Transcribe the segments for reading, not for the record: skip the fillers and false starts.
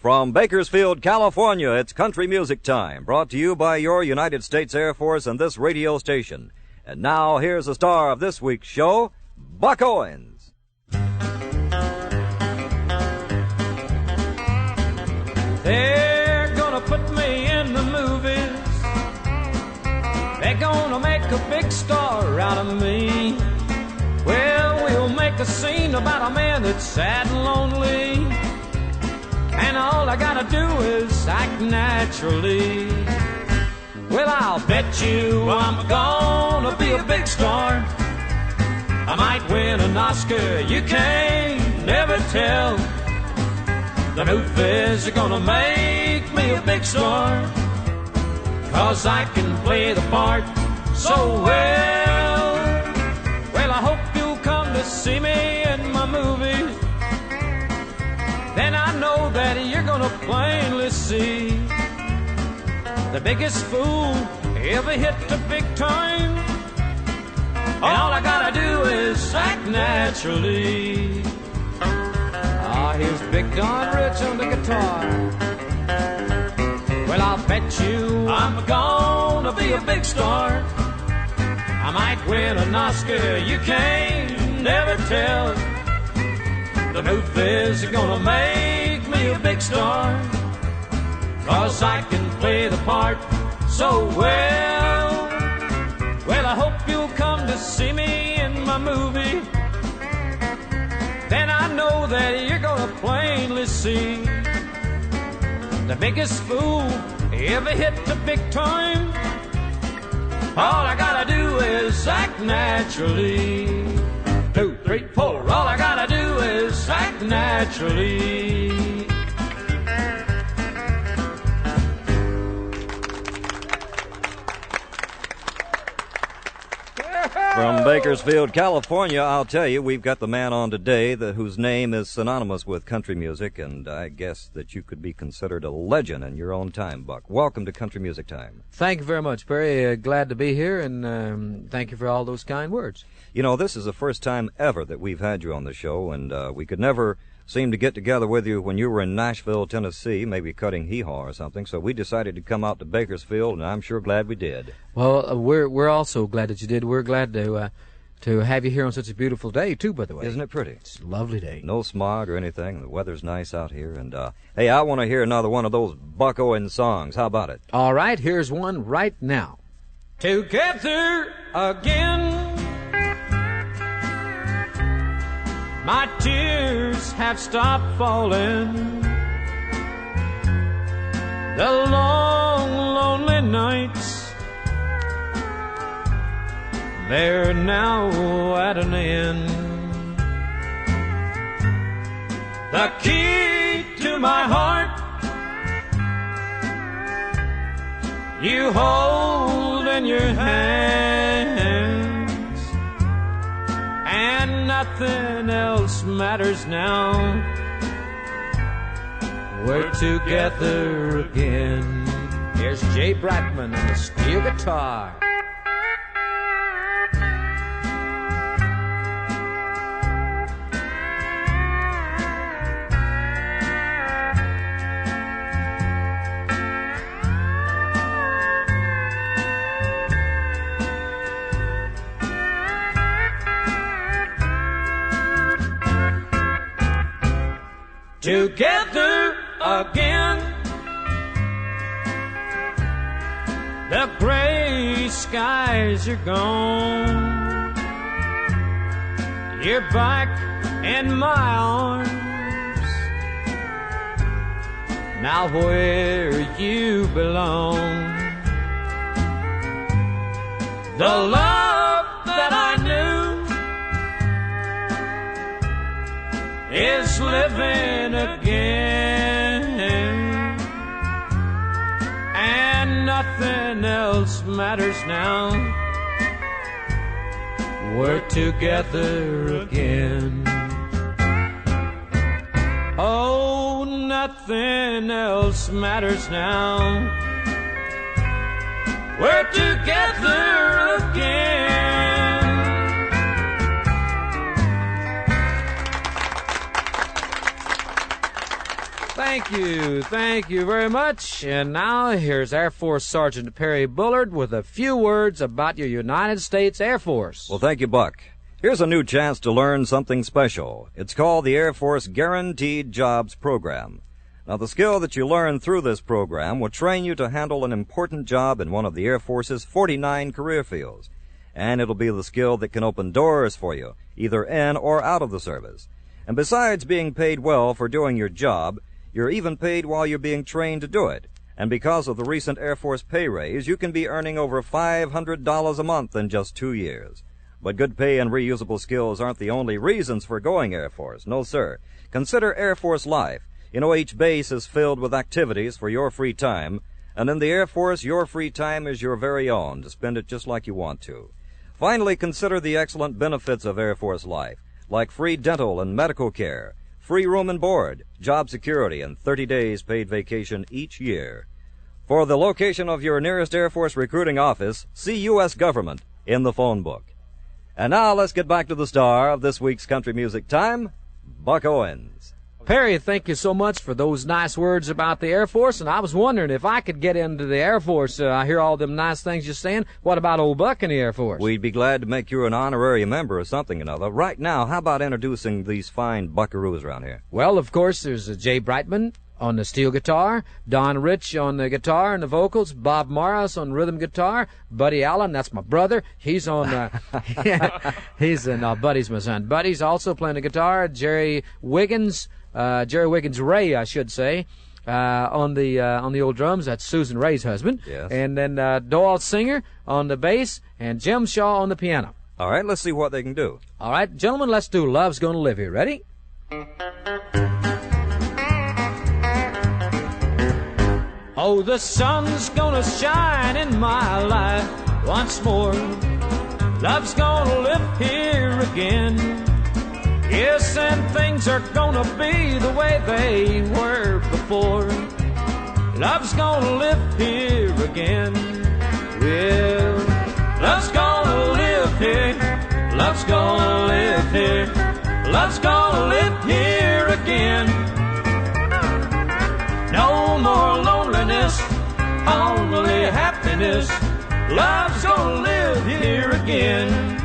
From Bakersfield, California, it's Country Music Time, brought to you by your United States Air Force and this radio station. And now, here's the star of this week's show, Buck Owens. They're gonna put me in the movies. They're gonna make a big star out of me. Well, we'll make a scene about a man that's sad and lonely, and all I gotta do is act naturally. Well, I'll bet you I'm gonna be a big star. I might win an Oscar, you can't never tell. The new fizz are gonna make me a big star, 'cause I can play the part so well. Well, I hope you'll come to see me in my movie. Then I know that you're gonna plainly see the biggest fool ever hit the big time. And all I gotta do is act naturally. Ah, here's Big Don Rich on the guitar. Well, I'll bet you I'm gonna be a big star. I might win an Oscar, you can't never tell. The new fizz are gonna make me a big star, 'cause I can play the part so well. Well, I hope you'll come to see me in my movie. Then I know that you're gonna plainly see the biggest fool ever hit the big time. All I gotta do is act naturally. 2, 3, 4. All I gotta do is act naturally. From Bakersfield, California, I'll tell you, we've got the man on today whose name is synonymous with country music, and I guess that you could be considered a legend in your own time, Buck. Welcome to Country Music Time. Thank you very much, Perry. Glad to be here, and thank you for all those kind words. You know, this is the first time ever that we've had you on the show, and we could never seem to get together with you when you were in Nashville, Tennessee, maybe cutting hee-haw or something, so we decided to come out to Bakersfield, and I'm sure glad we did. Well, we're also glad that you did. We're glad to have you here on such a beautiful day, too, by the way. Isn't it pretty? It's a lovely day. No smog or anything. The weather's nice out here, and hey, I want to hear another one of those Buck Owens songs. How about it? All right, here's one right now. Together again, my tears have stopped falling. The long, lonely nights, they're now at an end. The key to my heart you hold in your hands, and nothing else matters now. We're together again. Here's Jay Bratman on the steel guitar. Together again, the gray skies are gone. You're back in my arms, now where you belong. The love that I knew is living again, and nothing else matters now. We're together again. Oh, nothing else matters now. We're together again. Thank you very much. And now here's Air Force Sergeant Perry Bullard with a few words about your United States Air Force. Well, thank you, Buck. Here's a new chance to learn something special. It's called the Air Force Guaranteed Jobs Program. Now, the skill that you learn through this program will train you to handle an important job in one of the Air Force's 49 career fields. And it'll be the skill that can open doors for you, either in or out of the service. And besides being paid well for doing your job, you're even paid while you're being trained to do it. And because of the recent Air Force pay raise, you can be earning over $500 a month in just 2 years. But good pay and reusable skills aren't the only reasons for going Air Force. No, sir. Consider Air Force Life. You know, each base is filled with activities for your free time. And in the Air Force, your free time is your very own, to spend it just like you want to. Finally, consider the excellent benefits of Air Force Life, like free dental and medical care, free room and board, job security, and 30 days paid vacation each year. For the location of your nearest Air Force recruiting office, see U.S. Government in the phone book. And now let's get back to the star of this week's Country Music Time, Buck Owens. Perry, thank you so much for those nice words about the Air Force, and I was wondering if I could get into the Air Force. I hear all them nice things you're saying. What about old Buck in the Air Force? We'd be glad to make you an honorary member or something or another. Right now, how about introducing these fine buckaroos around here? Well, of course, there's Jay Brightman on the steel guitar, Don Rich on the guitar and the vocals, Bob Morris on rhythm guitar, Buddy Allen, that's my brother, he's on Buddy's my son. Buddy's also playing the guitar, Jerry Wiggins Ray, I should say, on the old drums. That's Susan Ray's husband. Yes. And then Doyle Singer on the bass and Jim Shaw on the piano. All right, let's see what they can do. All right, gentlemen, let's do Love's Gonna Live Here. Ready? Oh, the sun's gonna shine in my life once more. Love's gonna live here again. Yes, and things are gonna be the way they were before. Love's gonna live here again. Well, love's gonna live here. Love's gonna live here. Love's gonna live here again. No more loneliness, only happiness. Love's gonna live here again.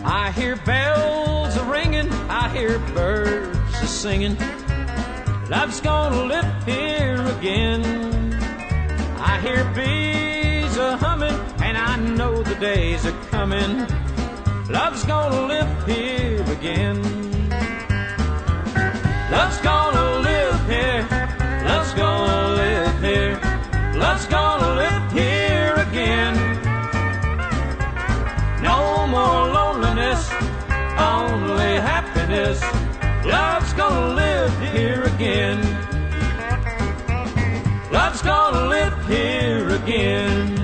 I hear bells a-ringing, I hear birds a-singing. Love's gonna live here again. I hear bees a-humming, and I know the days are coming. Love's gonna live here again. Love's gonna live here. Love's gonna live here. Love's gonna live here again. No more loneliness, only happiness. Love's gonna live here again. Love's gonna live here again.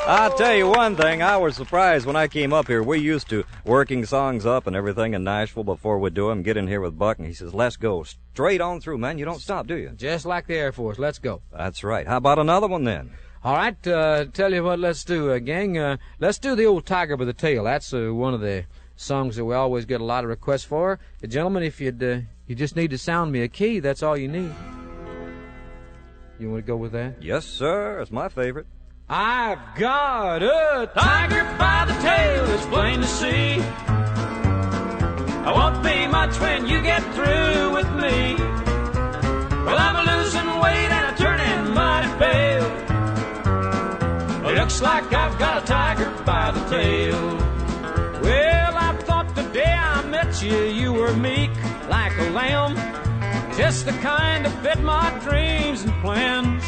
I'll tell you one thing, I was surprised when I came up here. We used to working songs up and everything in Nashville before we'd do them, get in here with Buck, and he says, let's go straight on through, man. You don't stop, do you? Just like the Air Force. Let's go. That's right. How about another one then? All right, tell you what, let's do, gang. Let's do the old Tiger with a Tail. That's one of the songs that we always get a lot of requests for. Gentlemen, if you just need to sound me a key, that's all you need. You want to go with that? Yes, sir. It's my favorite. I've got a tiger by the tail, it's plain to see. I won't be much when you get through with me. Well, I'm losing weight and I'm turning mighty pale. It looks like I've got a tiger by the tail. Well, I thought the day I met you, you were meek like a lamb, just the kind that fit my dreams and plans.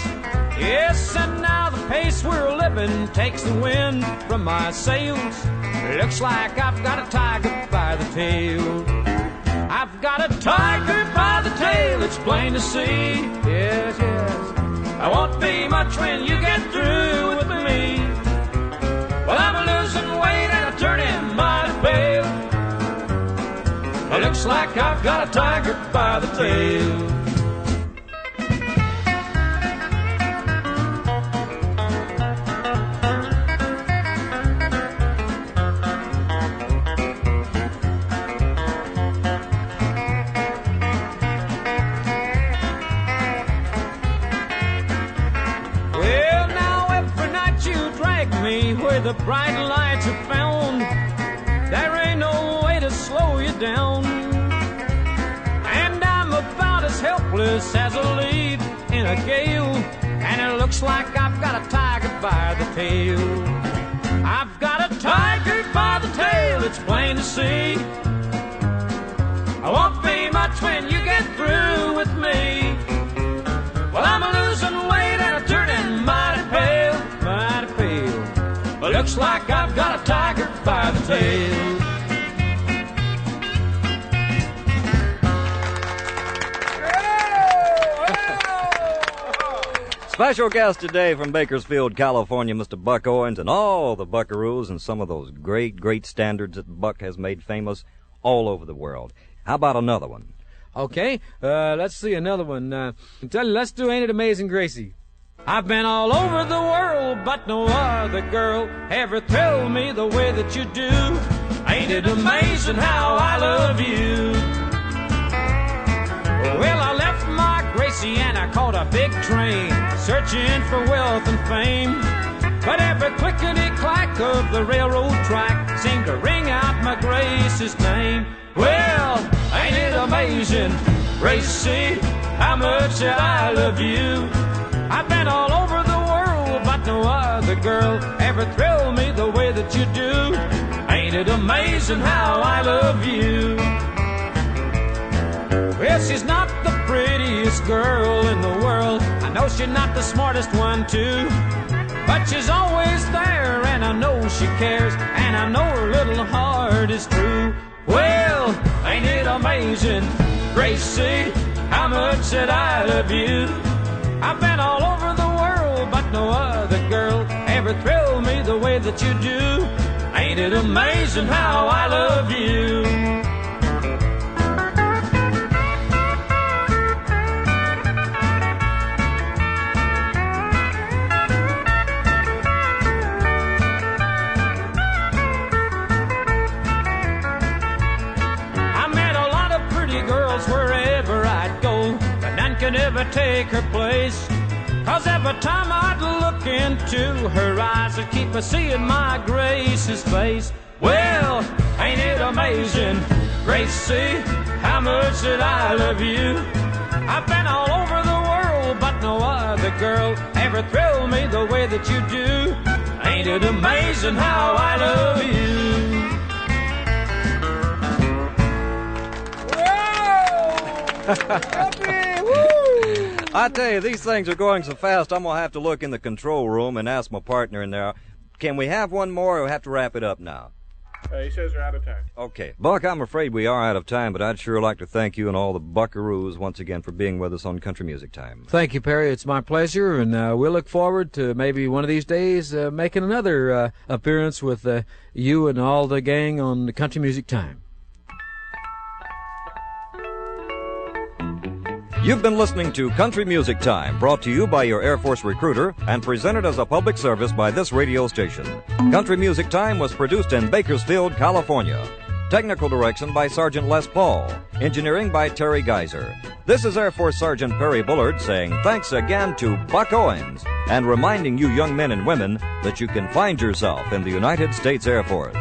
Yes, and now the pace we're living takes the wind from my sails. Looks like I've got a tiger by the tail. I've got a tiger by the tail, it's plain to see. Yes, yes. I won't be much when you get through with me. Well, I'm losing weight and I'm turning mighty pale. It looks like I've got a tiger by the tail. Where the bright lights are found, there ain't no way to slow you down. And I'm about as helpless as a leaf in a gale, and it looks like I've got a tiger by the tail. I've got a tiger by the tail, it's plain to see. I won't be much when you get through with me. Well, I'm losing weight and I'm turning mighty pale, mighty pale. But looks like I've got a tiger by the tail. Special guest today from Bakersfield, California, Mr. Buck Owens, and all the Buckaroos and some of those great, great standards that Buck has made famous all over the world. How about another one? Okay, let's see another one. I tell you, let's do Ain't It Amazing, Gracie? I've been all over the world, but no other girl ever thrilled me the way that you do. Ain't it amazing how I love you? Well, I left my Gracie and I caught a big train, searching for wealth and fame. But every clickety-clack of the railroad track seemed to ring out my Gracie's name. Well, ain't it amazing, Gracie, how much that I love you? I've been all over the world, but no other girl ever thrilled me the way that you do. Ain't it amazing how I love you? Well, she's not the prettiest girl in the world. I know she's not the smartest one, too. But she's always there, and I know she cares, and I know her little heart is true. Well, ain't it amazing, Gracie, how much that I love you? I've been all over the world, but no other girl ever thrilled me the way that you do. Ain't it amazing how I love you? I met a lot of pretty girls wherever I'd go, but none could ever take her place. 'Cause every time I'd look into her eyes, I'd keep seeing my Gracie's face. Well, ain't it amazing, Gracie, how much that I love you? I've been all over the world, but no other girl ever thrilled me the way that you do. Ain't it amazing how I love you? I tell you, these things are going so fast, I'm going to have to look in the control room and ask my partner in there, can we have one more or have to wrap it up now? He says we're out of time. Okay. Buck, I'm afraid we are out of time, but I'd sure like to thank you and all the Buckaroos once again for being with us on Country Music Time. Thank you, Perry. It's my pleasure, and we'll look forward to maybe one of these days making another appearance with you and all the gang on the Country Music Time. You've been listening to Country Music Time, brought to you by your Air Force recruiter and presented as a public service by this radio station. Country Music Time was produced in Bakersfield, California. Technical direction by Sergeant Les Paul. Engineering by Terry Geiser. This is Air Force Sergeant Perry Bullard saying thanks again to Buck Owens and reminding you young men and women that you can find yourself in the United States Air Force.